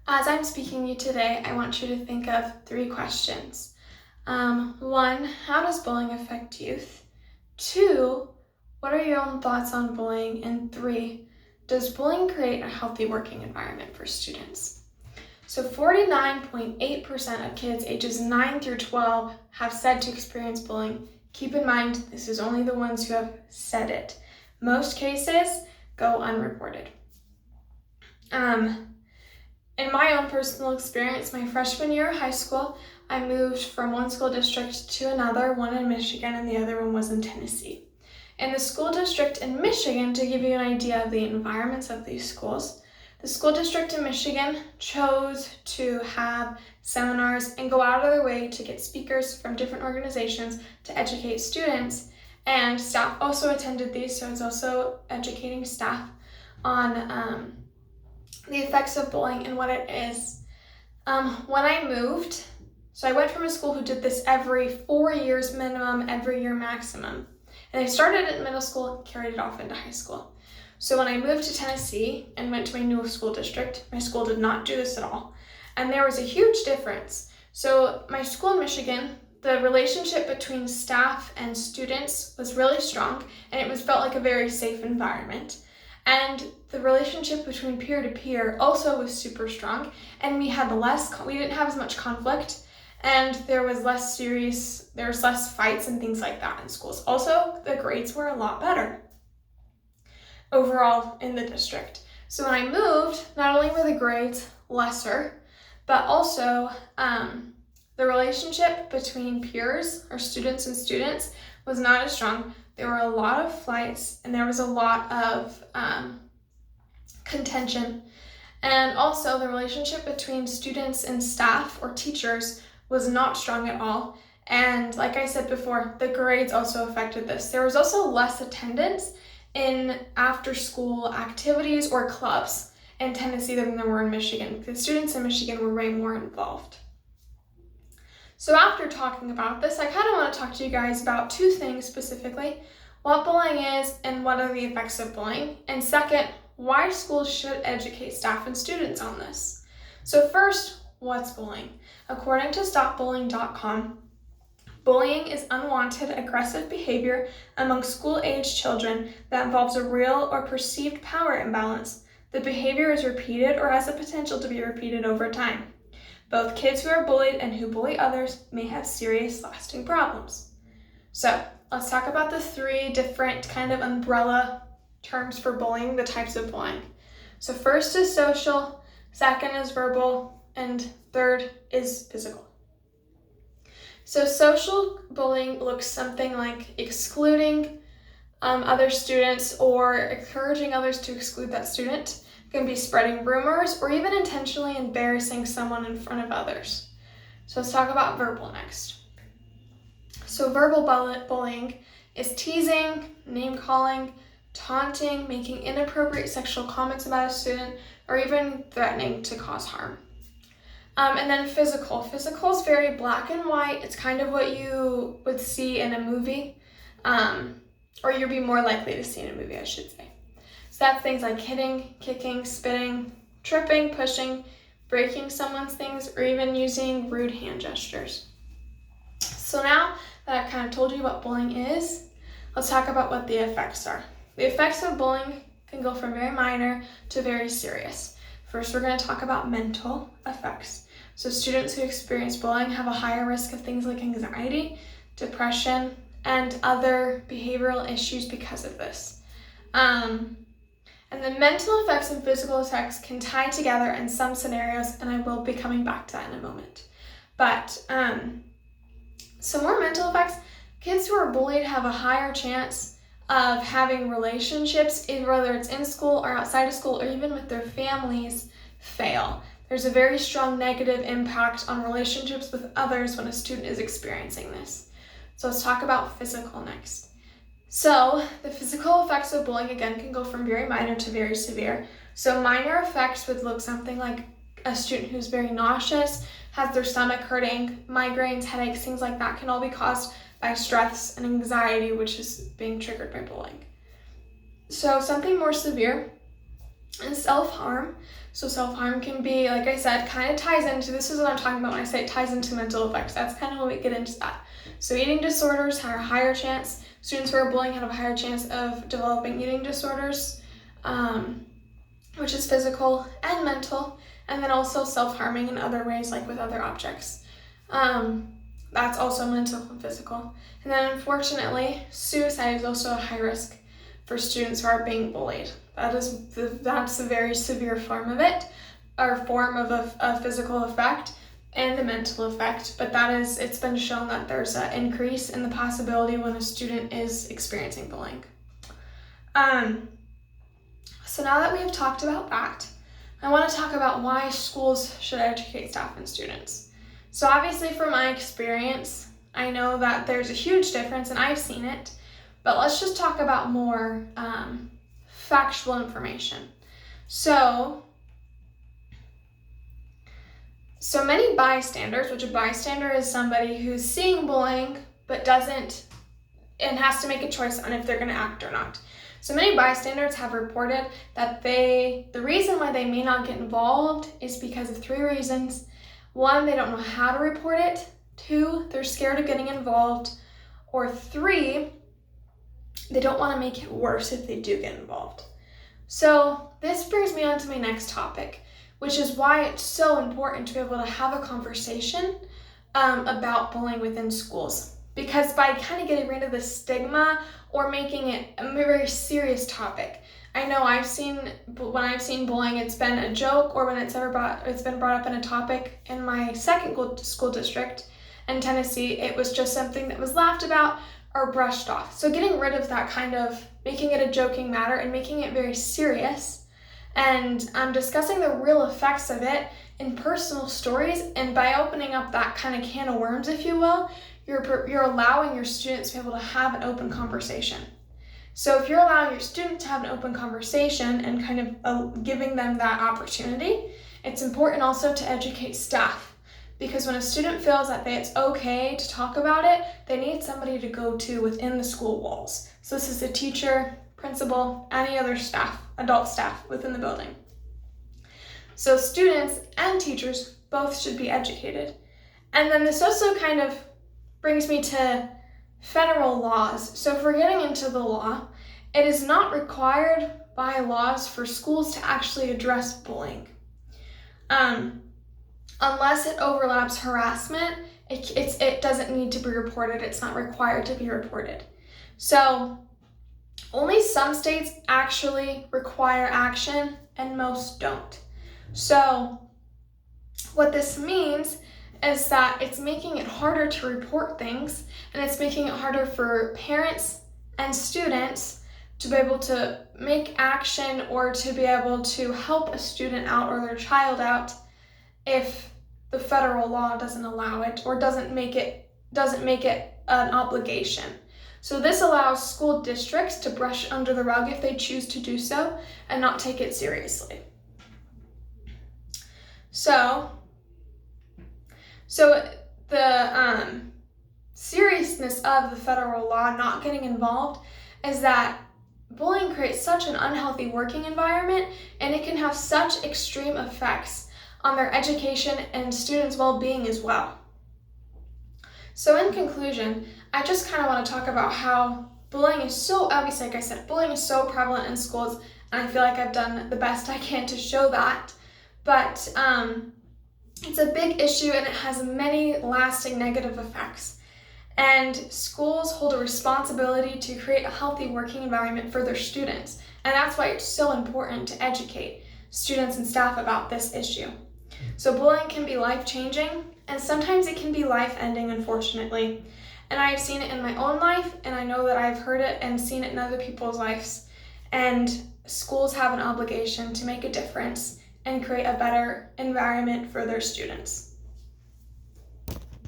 As I'm speaking to you today, I want you to think of 3 questions. 1, how does bullying affect youth? 2, what are your own thoughts on bullying? And 3, does bullying create a healthy working environment for students? So 49.8% of kids ages 9 through 12 have said to experience bullying. Keep in mind, this is only the ones who have said it. Most cases go unreported. In my own personal experience, my freshman year of high school, I moved from one school district to another, one in Michigan and the other one was in Tennessee. In the school district in Michigan, to give you an idea of the environments of these schools, the school district in Michigan chose to have seminars and go out of their way to get speakers from different organizations to educate students, and staff also attended these, so it's also educating staff on the effects of bullying and what it is. When I moved, so I went from a school who did this every 4 years minimum, every year maximum. And I started at middle school, carried it off into high school. So when I moved to Tennessee and went to my new school district, my school did not do this at all. And there was a huge difference. So my school in Michigan, the relationship between staff and students was really strong, and it was felt like a very safe environment. And the relationship between peer to peer also was super strong, and we didn't have as much conflict, and there was less fights and things like that in schools. Also, the grades were a lot better overall in the district. So when I moved, not only were the grades lesser, but also the relationship between peers, or students and students, was not as strong. There were a lot of fights, and there was a lot of contention. And also the relationship between students and staff or teachers was not strong at all. And like I said before, the grades also affected this. There was also less attendance in after-school activities or clubs in Tennessee than there were in Michigan. The students in Michigan were way more involved. So after talking about this, I kind of want to talk to you guys about 2 things specifically: what bullying is and what are the effects of bullying, and second, why schools should educate staff and students on this. So first, what's bullying? According to StopBullying.com, bullying is unwanted, aggressive behavior among school-aged children that involves a real or perceived power imbalance. The behavior is repeated or has the potential to be repeated over time. Both kids who are bullied and who bully others may have serious, lasting problems. So let's talk about the 3 different kind of umbrella terms for bullying, the types of bullying. So first is social, second is verbal, and third is physical. So social bullying looks something like excluding other students or encouraging others to exclude that student. It can be spreading rumors or even intentionally embarrassing someone in front of others. So let's talk about verbal next. So verbal bullying is teasing, name-calling, taunting, making inappropriate sexual comments about a student, or even threatening to cause harm. And then physical. Physical is very black and white. It's kind of what you would see in a movie, or you'd be more likely to see in a movie, I should say. So that's things like hitting, kicking, spitting, tripping, pushing, breaking someone's things, or even using rude hand gestures. So now that I've kind of told you what bullying is, let's talk about what the effects are. The effects of bullying can go from very minor to very serious. First, we're going to talk about mental effects. So students who experience bullying have a higher risk of things like anxiety, depression, and other behavioral issues because of this. And the mental effects and physical effects can tie together in some scenarios, and I will be coming back to that in a moment. But some more mental effects: kids who are bullied have a higher chance of having relationships, whether it's in school or outside of school or even with their families, fail. There's a very strong negative impact on relationships with others when a student is experiencing this. So let's talk about physical next. So the physical effects of bullying, again, can go from very minor to very severe. So minor effects would look something like a student who's very nauseous, has their stomach hurting, migraines, headaches, things like that can all be caused by stress and anxiety, which is being triggered by bullying. So something more severe and self-harm. So self-harm can be, like I said, kind of ties into, this is what I'm talking about when I say it ties into mental effects. That's kind of when we get into that. So eating disorders have a higher chance, students who are bullying have a higher chance of developing eating disorders, which is physical and mental, and then also self-harming in other ways, like with other objects. That's also mental and physical. And then unfortunately, suicide is also a high risk for students who are being bullied. That's a very severe form of it, or form of a physical effect and a mental effect, but it's been shown that there's an increase in the possibility when a student is experiencing bullying. So now that we have talked about that, I want to talk about why schools should educate staff and students. So obviously from my experience, I know that there's a huge difference and I've seen it, but let's just talk about more factual information. So many bystanders, which a bystander is somebody who's seeing bullying but doesn't and has to make a choice on if they're going to act or not. So many bystanders have reported that the reason why they may not get involved is because of 3 reasons. 1, they don't know how to report it. 2, they're scared of getting involved. Or 3, they don't want to make it worse if they do get involved. So this brings me on to my next topic, which is why it's so important to be able to have a conversation about bullying within schools. Because by kind of getting rid of the stigma or making it a very serious topic, I know when I've seen bullying, it's been a joke, or when it's been brought up in a topic. In my second school district in Tennessee, it was just something that was laughed about or brushed off. So getting rid of that kind of making it a joking matter and making it very serious, and discussing the real effects of it in personal stories, and by opening up that kind of can of worms, if you will, you're allowing your students to be able to have an open conversation. So if you're allowing your students to have an open conversation and kind of giving them that opportunity, it's important also to educate staff. Because when a student feels that it's okay to talk about it, they need somebody to go to within the school walls. So this is a teacher, principal, any other staff, adult staff within the building. So students and teachers both should be educated. And then this also kind of brings me to federal laws. So if we're getting into the law, it is not required by laws for schools to actually address bullying. Unless it overlaps harassment, it doesn't need to be reported. It's not required to be reported. So only some states actually require action and most don't. So what this means is that it's making it harder to report things, and it's making it harder for parents and students to be able to make action or to be able to help a student out or their child out if the federal law doesn't allow it or doesn't make it an obligation. So this allows school districts to brush under the rug if they choose to do so and not take it seriously. So the seriousness of the federal law not getting involved is that bullying creates such an unhealthy working environment, and it can have such extreme effects on their education and students' well-being as well. So in conclusion, I just kind of want to talk about how bullying is so, obviously, like I said, bullying is so prevalent in schools, and I feel like I've done the best I can to show that. But it's a big issue, and it has many lasting negative effects. And schools hold a responsibility to create a healthy working environment for their students. And that's why it's so important to educate students and staff about this issue. So bullying can be life-changing, and sometimes it can be life-ending, unfortunately. And I've seen it in my own life, and I know that I've heard it and seen it in other people's lives. And schools have an obligation to make a difference and create a better environment for their students.